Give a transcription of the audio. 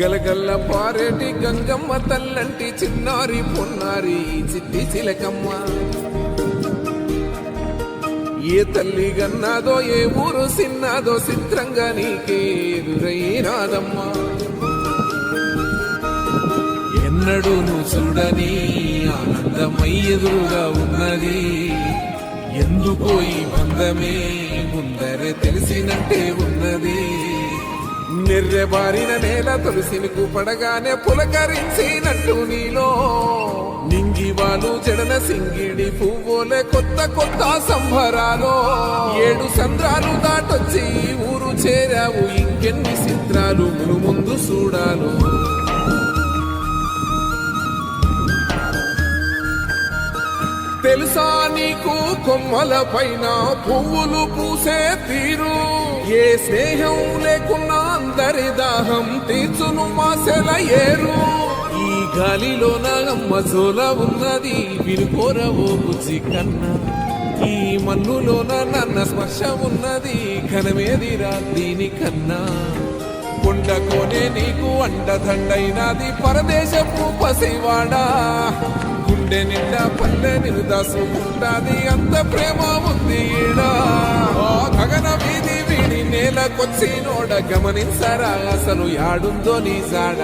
గలగల్ల పారేటి గంగమ్మ తల్లంటి చిన్నారి పొన్నారి చిట్టి చిలకమ్మ. ఏ తల్లి గన్నాదో ఏ ఊరు సిన్నాదో చిత్రంగా నీకే ఎదురైనాదమ్మా. ఎన్నడూ నువ్వు చూడని ఆనందమై ఎదురుగా ఉన్నది. ఎందుకో ఈ బంధమే ముందరే తెలిసినట్టే ఉన్నది. నిర్రెబారిన నేల తులసిని పడగానే పులకరించినట్టు నీలో నింగివాలు జడన సింగిడి పువ్వులే కొత్త కొత్త సంబరాలో. 7 సంద్రాలు దాటొచ్చి ఊరు చేరావు, ఇంకెన్ని చిత్రాలు ముందు చూడాలు. తెలుసా నీకు కొమ్మల పైన పువ్వులు పూసే తీరు. ఏ స్నేహం లేకున్నా అందరి దాహం తీర్చును మాసెల ఏరు. ఈ గాలిలో నాగమ్మ జోల ఉన్నది, వినుకోరవో బుజ్జి కన్నా. ఈ మన్నులోన నన్న స్పర్శ ఉన్నది, ఘనమేదిరా దీనికన్నా. కొండకోనే నీకు అండదండైనది పరదేశపు పసివాడా. గుండె నిండా పల్లె నిరుదాసుకుంటాది, అంత ప్రేమ ఉంది ఈడా. గగన వీధి వీడి నేలకొచ్చి నోడ గమనించరా అసలు యాడుందో నీ జాడ.